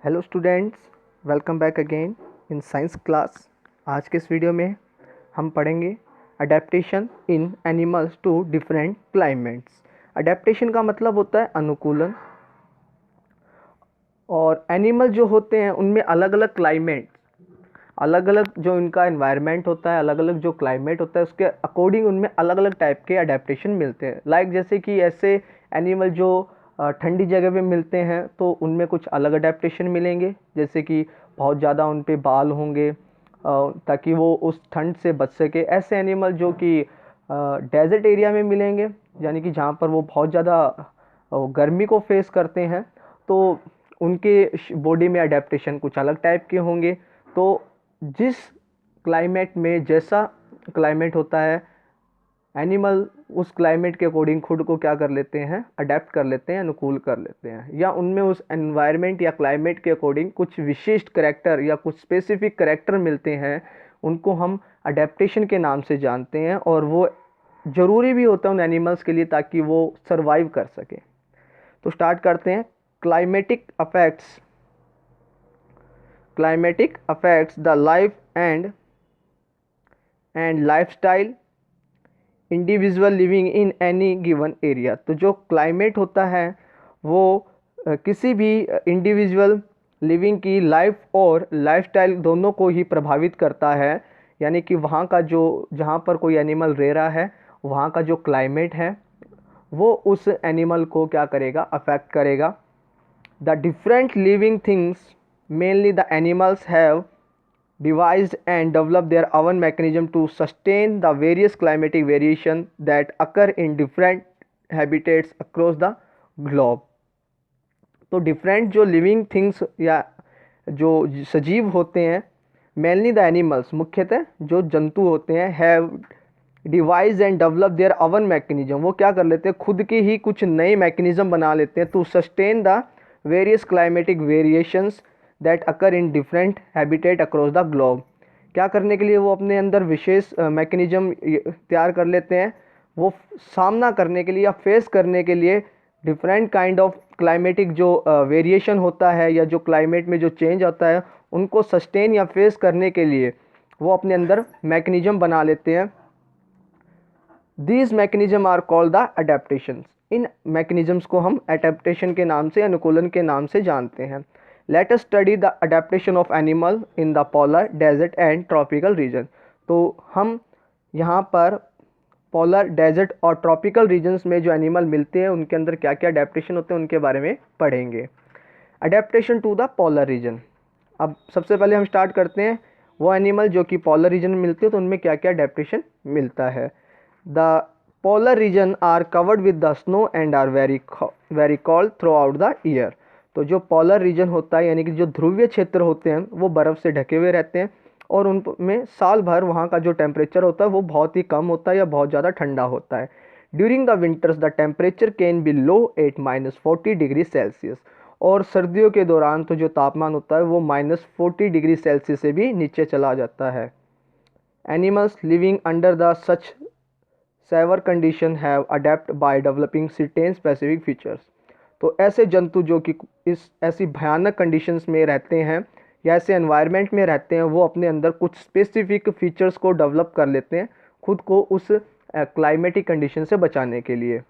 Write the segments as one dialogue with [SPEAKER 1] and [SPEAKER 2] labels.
[SPEAKER 1] Hello students, welcome back again in science class. आज के इस वीडियो में हम पढ़ेंगे adaptation in animals to different climates. Adaptation का मतलब होता है अनुकूलन, और एनिमल जो होते हैं उनमें अलग अलग क्लाइमेट, अलग अलग जो इनका एनवायरनमेंट होता है, अलग अलग जो क्लाइमेट होता है उसके अकॉर्डिंग उनमें अलग अलग टाइप के अडेप्टेशन मिलते हैं। लाइक जैसे कि ऐसे एनिमल जो ठंडी जगह पे मिलते हैं तो उनमें कुछ अलग अडेप्टेशन मिलेंगे, जैसे कि बहुत ज़्यादा उन पे बाल होंगे ताकि वो उस ठंड से बच सके। ऐसे एनिमल जो कि डेजर्ट एरिया में मिलेंगे, यानी कि जहाँ पर वो बहुत ज़्यादा गर्मी को फेस करते हैं, तो उनके बॉडी में अडेप्टेशन कुछ अलग टाइप के होंगे। तो जिस क्लाइमेट में जैसा क्लाइमेट होता है, एनिमल उस क्लाइमेट के अकॉर्डिंग खुद को क्या कर लेते हैं, अडेप्ट कर लेते हैं, अनुकूल कर लेते हैं, या उनमें उस एनवायरनमेंट या क्लाइमेट के अकॉर्डिंग कुछ विशिष्ट करेक्टर या कुछ स्पेसिफिक करेक्टर मिलते हैं। उनको हम अडेप्टेशन के नाम से जानते हैं, और वो ज़रूरी भी होता है उन एनिमल्स के लिए ताकि वो सर्वाइव कर सके। तो स्टार्ट करते हैं। Climatic affects the life and lifestyle individual living in any given area. तो जो क्लाइमेट होता है वो किसी भी इंडिविजुअल लिविंग की लाइफ और लाइफस्टाइल दोनों को ही प्रभावित करता है। यानी कि वहाँ का जो, जहाँ पर कोई एनिमल रह रहा है, वहाँ का जो क्लाइमेट है वो उस एनिमल को क्या करेगा, अफेक्ट करेगा। The different living things, mainly the animals, have devised and developed their own mechanism to sustain the various climatic variation that occur in different habitats across the globe। तो different जो living things या जो सजीव होते हैं, mainly the animals, मुख्यतः जो जंतु होते हैं, have devise and develop their own mechanism, वो क्या कर लेते हैं, खुद के ही कुछ नए मैकेनिज्म बना लेते हैं to sustain the various climatic variations that occur in different habitat across the globe. क्या करने के लिए वो अपने अंदर विशेष मैकेनिज्म तैयार कर लेते हैं, वो सामना करने के लिए या फेस करने के लिए डिफरेंट काइंड ऑफ क्लाइमेटिक जो वेरिएशन होता है या जो क्लाइमेट में जो चेंज आता है उनको सस्टेन या फेस करने के लिए वो अपने अंदर मैकेनिज्म बना लेते हैं। These mechanism are called the adaptations. इन मैकेनिज्म्स को हम अडेप्टेशन के नाम से, अनुकूलन के नाम से जानते हैं। Let us study the adaptation of animal in the polar, desert and tropical region. तो हम यहाँ पर पोलर, डेजर्ट और ट्रॉपिकल रीजन्स में जो एनिमल मिलते हैं उनके अंदर क्या क्या अडेप्टेशन होते हैं उनके बारे में पढ़ेंगे। Adaptation to the polar region. अब सबसे पहले हम स्टार्ट करते हैं वो एनिमल जो कि पोलर रीजन में मिलते हैं तो उनमें क्या क्या अडेप्टेशन मिलता है। The polar region are covered with the snow and are very cold throughout the year. तो जो पोलर रीजन होता है, यानी कि जो ध्रुवीय क्षेत्र होते हैं, वो बर्फ़ से ढके हुए रहते हैं, और उनमें साल भर वहाँ का जो टेम्परेचर होता है वो बहुत ही कम होता है या बहुत ज़्यादा ठंडा होता है। During the winters the temperature can be low at -40 degree Celsius. और सर्दियों के दौरान तो जो तापमान होता है वो -40 डिग्री सेल्सियस से भी नीचे चला जाता है। Animals living under the such severe condition have adapt by developing certain specific features. तो ऐसे जंतु जो कि इस ऐसी भयानक कंडीशंस में रहते हैं या ऐसे एनवायरनमेंट में रहते हैं, वो अपने अंदर कुछ स्पेसिफिक फीचर्स को डेवलप कर लेते हैं खुद को उस क्लाइमेटिक कंडीशन से बचाने के लिए।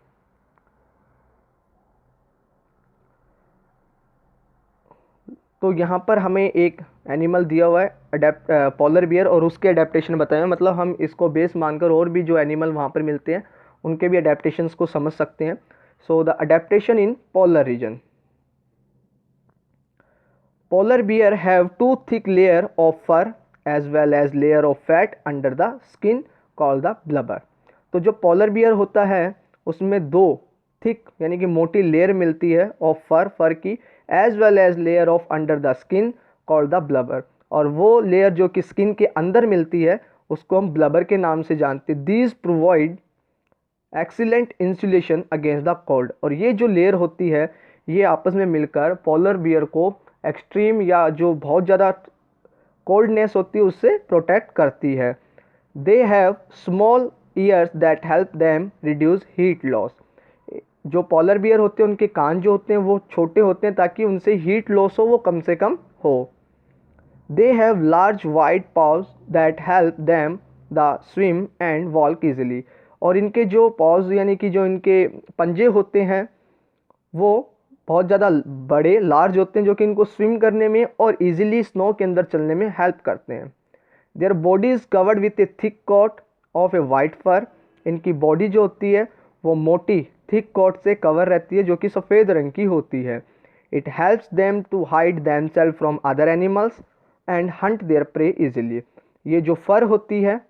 [SPEAKER 1] तो यहाँ पर हमें एक एनिमल दिया हुआ है पोलर बियर, और उसके अडेप्टेशन बताए हैं। मतलब हम इसको बेस मानकर और भी जो एनिमल वहाँ पर मिलते हैं उनके भी अडेप्टेशंस को समझ सकते हैं। So the adaptation in polar region. Polar bear have two thick layer of fur as well as layer of fat under the skin called the blubber. तो जो पोलर बियर होता है उसमें दो थिक यानी कि मोटी लेयर मिलती है ऑफ फर की, as well as layer of under the skin called the blubber. और वो लेयर जो कि स्किन के अंदर मिलती है उसको हम ब्लबर के नाम से जानते हैं। These provide excellent insulation against the cold. और ये जो लेयर होती है ये आपस में मिलकर पोलर बियर को एक्सट्रीम या जो बहुत ज़्यादा कोल्डनेस होती है उससे प्रोटेक्ट करती है। They have small years that help them reduce heat loss. जो पॉलर बियर होते हैं उनके कान जो होते हैं वो छोटे होते हैं ताकि उनसे हीट लॉस हो वो कम से कम हो। They have large wide pause that help them the swim and walk easily. और इनके जो पॉज यानी कि जो इनके पंजे होते हैं वो बहुत ज़्यादा बड़े लार्ज होते हैं जो कि इनको स्विम करने में और इजीली स्नो के अंदर चलने में हेल्प करते हैं। Their body is covered with a thick coat of a white fur. इनकी बॉडी जो होती है वो मोटी थिक कोट से कवर रहती है जो कि सफ़ेद रंग की होती है। It helps them to hide themselves from other animals and hunt their prey easily. ये जो फर होती है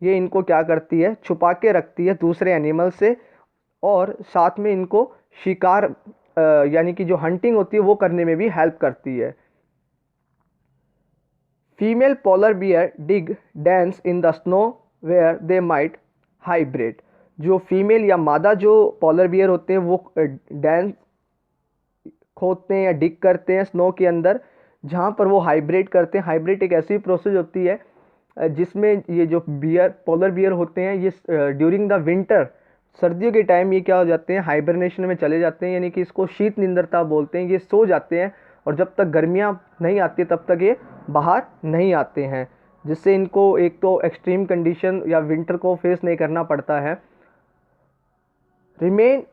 [SPEAKER 1] ये इनको क्या करती है, छुपा के रखती है दूसरे एनिमल से, और साथ में इनको शिकार यानी कि जो हंटिंग होती है वो करने में भी हेल्प करती है। Female polar bear dig dens in the snow where they might hybrid. जो फीमेल या मादा जो पोलर बियर होते हैं वो डेंस खोदते हैं या डिग करते हैं स्नो के अंदर जहाँ पर वो हाइब्रिड करते हैं। हाइब्रिड एक ऐसी प्रोसेस होती है जिसमें ये जो बियर पोलर बियर होते हैं ये ड्यूरिंग द विंटर सर्दियों के टाइम ये क्या हो जाते हैं, हाइबरनेशन में चले जाते हैं, यानी कि इसको शीत निंद्रता बोलते हैं। ये सो जाते हैं और जब तक गर्मियाँ नहीं आती तब तक ये बाहर नहीं आते हैं, जिससे इनको एक तो एक्सट्रीम कंडीशन या विंटर को फेस नहीं करना पड़ता है। रिमेन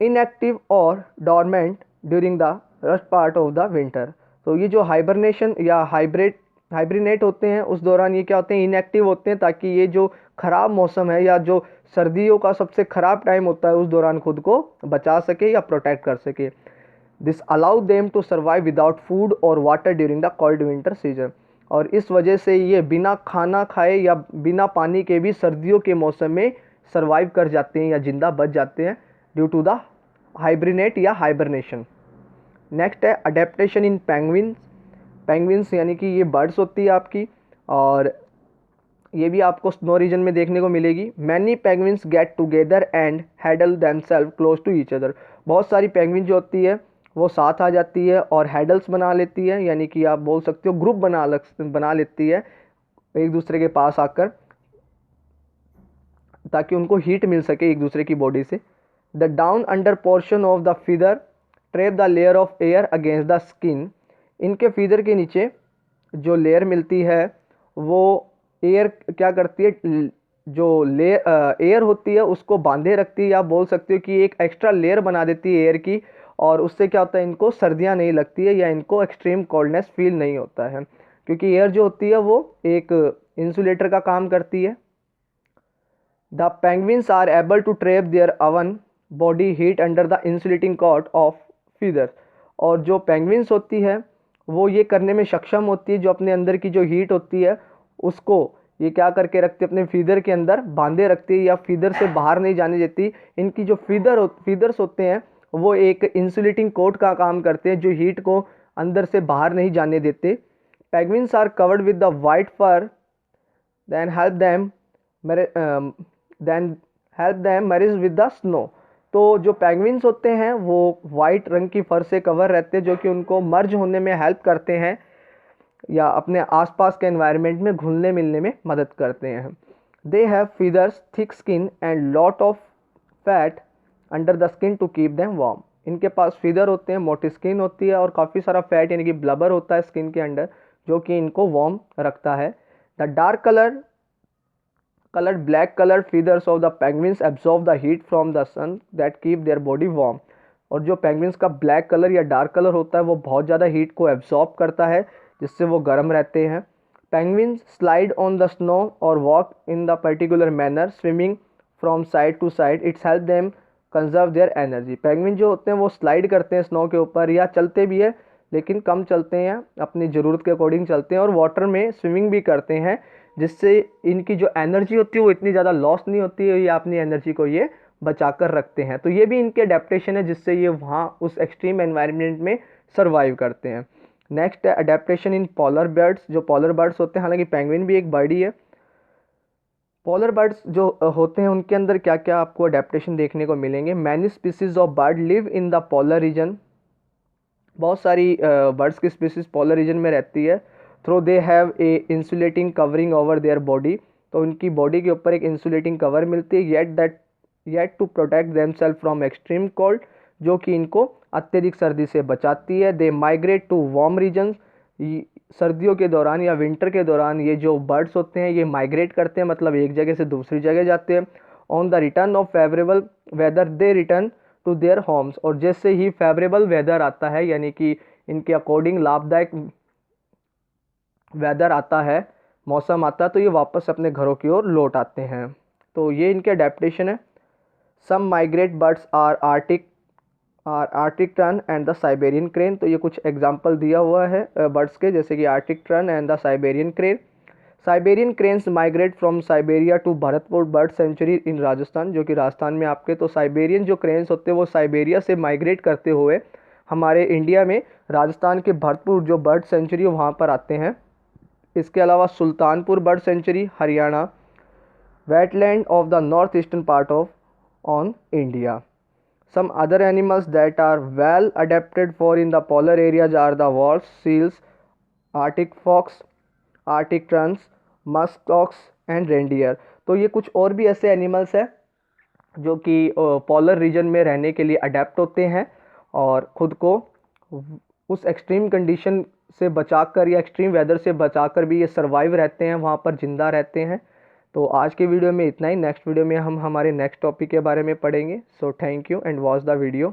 [SPEAKER 1] इनएक्टिव और dormant during the rust part of the winter. तो ये जो हाइबरनेशन या हाइब्रिनेट होते हैं उस दौरान ये क्या होते हैं, इनएक्टिव होते हैं, ताकि ये जो ख़राब मौसम है या जो सर्दियों का सबसे ख़राब टाइम होता है उस दौरान खुद को बचा सके या प्रोटेक्ट कर सके। This allow them to survive without food और water during the cold winter season. और इस वजह से ये बिना खाना खाए या बिना पानी के भी सर्दियों के मौसम में सर्वाइव कर जाते हैं या जिंदा बच जाते हैं ड्यू टू द हाइब्रिनेट या हाइबरनेशन। नेक्स्ट है अडेप्टेशन इन पेंगुइन्स। पेंगुइन्स यानी कि ये बर्ड्स होती है आपकी, और ये भी आपको स्नो रीजन में देखने को मिलेगी। Many penguins get together and huddle themselves close to each other. बहुत सारी पेंगुइन जो होती है वो साथ आ जाती है और हैडल्स बना लेती है, यानी कि आप बोल सकते हो ग्रुप बना लेती है एक दूसरे के पास आकर, ताकि उनको हीट मिल सके एक दूसरे की बॉडी से। The down under portion of the feather trap the layer of air against the skin. इनके फीदर के नीचे जो लेयर मिलती है वो एयर क्या करती है, जो एयर होती है उसको बांधे रखती है, या बोल सकते हो कि एक एक्स्ट्रा लेयर बना देती है एयर की, और उससे क्या होता है इनको सर्दियाँ नहीं लगती है या इनको एक्सट्रीम कोल्डनेस फील नहीं होता है, क्योंकि एयर जो होती है वो एक इंसुलेटर का काम करती है। The penguins are able to trap their own body heat under the insulating coat of feather. और जो पेंगुइन्स होती है वो ये करने में सक्षम होती है, जो अपने अंदर की जो हीट होती है उसको ये क्या करके रखती है, अपने फीदर के अंदर बांधे रखती है या फीदर से बाहर नहीं जाने देती। इनकी जो फीदर्स होते हैं वो एक इंसुलेटिंग कोट का काम करते हैं जो हीट को अंदर से बाहर नहीं जाने देते। Penguins are covered with the white fur then help them merge with the snow. तो जो पेंगुइन्स होते हैं वो वाइट रंग की फर से कवर रहते हैं जो कि उनको मर्ज होने में हेल्प करते हैं या अपने आसपास के एनवायरनमेंट में घुलने मिलने में मदद करते हैं। They have feathers, thick skin and lot of fat under the skin to keep them warm. इनके पास फीदर होते हैं, मोटी स्किन होती है और काफ़ी सारा फैट यानी कि ब्लबर होता है स्किन के अंदर जो कि इनको वार्म रखता है। The dark colored black colored feathers of the penguins absorb the heat from the sun that keep their body warm। और जो पेंगुइन्स का ब्लैक कलर या डार्क कलर होता है वो बहुत ज़्यादा हीट को एब्जॉर्ब करता है जिससे वो गर्म रहते हैं। Penguins slide on the snow और walk in the particular manner swimming from side to side. It's help them conserve their energy. Penguin जो होते हैं वो स्लाइड करते हैं स्नो के ऊपर या चलते भी है लेकिन कम चलते हैं, अपनी ज़रूरत के अकॉर्डिंग चलते हैं, और वाटर में स्विमिंग भी करते हैं जिससे इनकी जो एनर्जी होती है वो इतनी ज़्यादा लॉस नहीं होती है या अपनी एनर्जी को ये बचा कर रखते हैं। तो ये भी इनके अडेप्टेशन है जिससे ये वहाँ उस एक्सट्रीम एनवायरनमेंट में सर्वाइव करते हैं। नेक्स्ट है अडेप्टेशन इन पोलर बर्ड्स। जो पोलर बर्ड्स होते हैं, हालांकि पेंगुइन भी एक बर्ड ही है, पोलर बर्ड्स जो होते हैं उनके अंदर क्या क्या आपको अडेप्टेशन देखने को मिलेंगे। Many species of bird live in the polar reason. बहुत सारी बर्ड्स की स्पीसीज पोलर रीजन में रहती है। Through they have a insulating covering over their body. तो उनकी बॉडी के ऊपर एक इंसुलेटिंग कवर मिलती है। Yet that yet to protect themselves from extreme cold, जो कि इनको अत्यधिक सर्दी से बचाती है। They migrate to warm regions, सर्दियों के दौरान या विंटर के दौरान ये जो बर्ड्स होते हैं ये माइग्रेट करते हैं, मतलब एक जगह से दूसरी जगह जाते हैं। On the return of favourable weather they return to their homes, और जैसे ही फेवरेबल वेदर आता है यानी कि इनके अकॉर्डिंग लाभदायक वेदर आता है, मौसम आता है, तो ये वापस अपने घरों की ओर लौट आते हैं। तो ये इनके अडेप्टेशन है। Some migrate birds are arctic tern and the Siberian crane, तो ये कुछ एग्जांपल दिया हुआ है बर्ड्स के, जैसे कि arctic tern and the Siberian crane. Siberian cranes migrate from Siberia to Bharatpur bird sanctuary in Rajasthan, जो कि राजस्थान में आपके, तो साइबेरियन जो क्रेन्स होते हैं वो साइबेरिया से माइग्रेट करते हुए हमारे इंडिया में राजस्थान के भरतपुर जो बर्ड सेंचुरी वहाँ पर आते हैं। इसके अलावा Sultanpur bird sanctuary Haryana, wetland of the north eastern part of on India. Some other animals that are well adapted for in the polar areas are the walrus, seals, Arctic fox, Arctic terns, musk ox and reindeer। तो ये कुछ और भी ऐसे animals हैं जो कि polar region में रहने के लिए अडेप्ट होते हैं और ख़ुद को उस एक्सट्रीम कंडीशन से बचाकर या एक्सट्रीम वेदर से बचाकर भी ये सर्वाइव रहते हैं, वहाँ पर ज़िंदा रहते हैं। तो आज के वीडियो में इतना ही। नेक्स्ट वीडियो में हम हमारे नेक्स्ट टॉपिक के बारे में पढ़ेंगे। So thank you and watch the video.